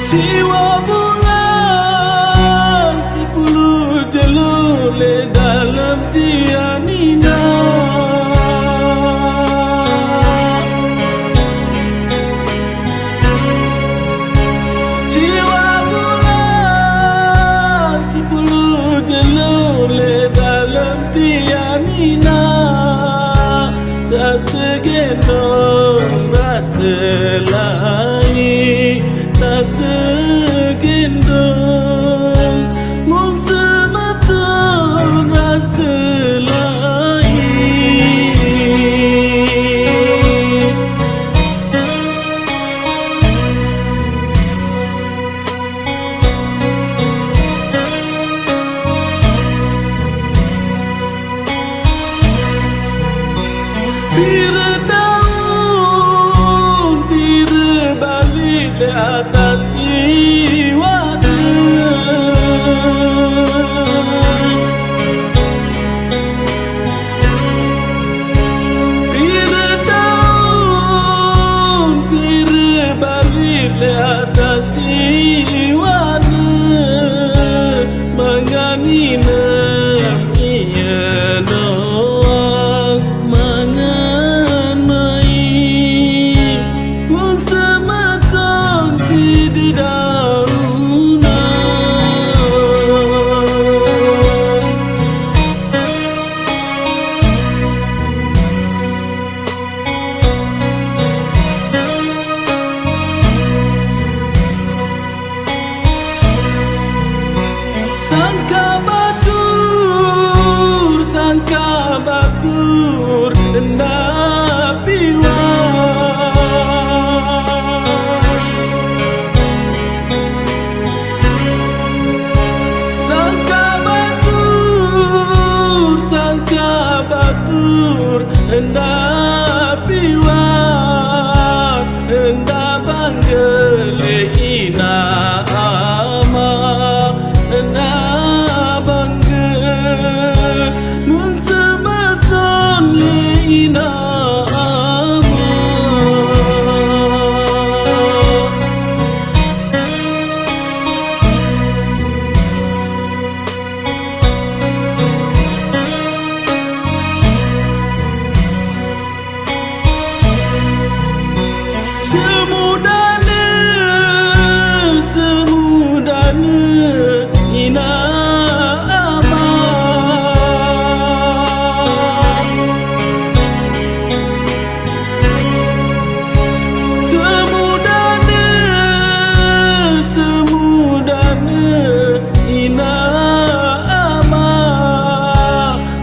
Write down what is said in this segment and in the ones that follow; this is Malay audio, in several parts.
Jiwa bulan 10 jalur dalam tianina. Jiwa bulan 10 jalur dalam tianina. Satu gendong rasa lain tak tergendong, mun sebetul rasa lain. Bila daun bila balik di atas iwana, bila daun bila balik di atas iwana, menganina iya doang mangan main, mun sematong si di daunan. Sangka batur hendak piwang. Sangka batur hendak piwang, hendak panggil ina ama, hendak panggil mun sebetul ina ama. Semudana ina ama. Semudana ina ama.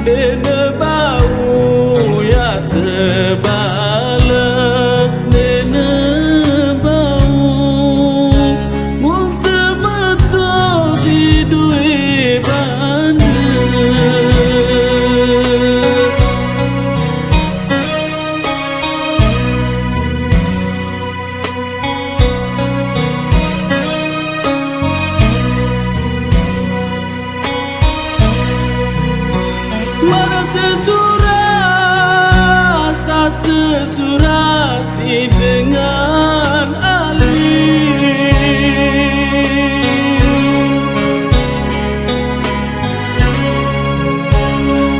Nena bau ya tebala, nena bau mun sebetul hidui bana. Mana sesurasi dengan alim.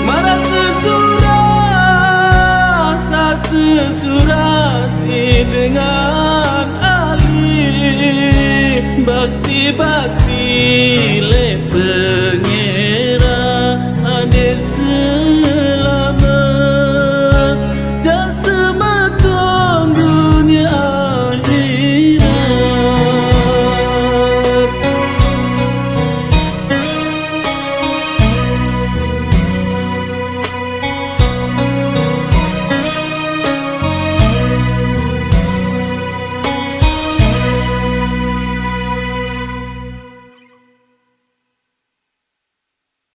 Mana sesurasi dengan alim. Bakti-bakti lepas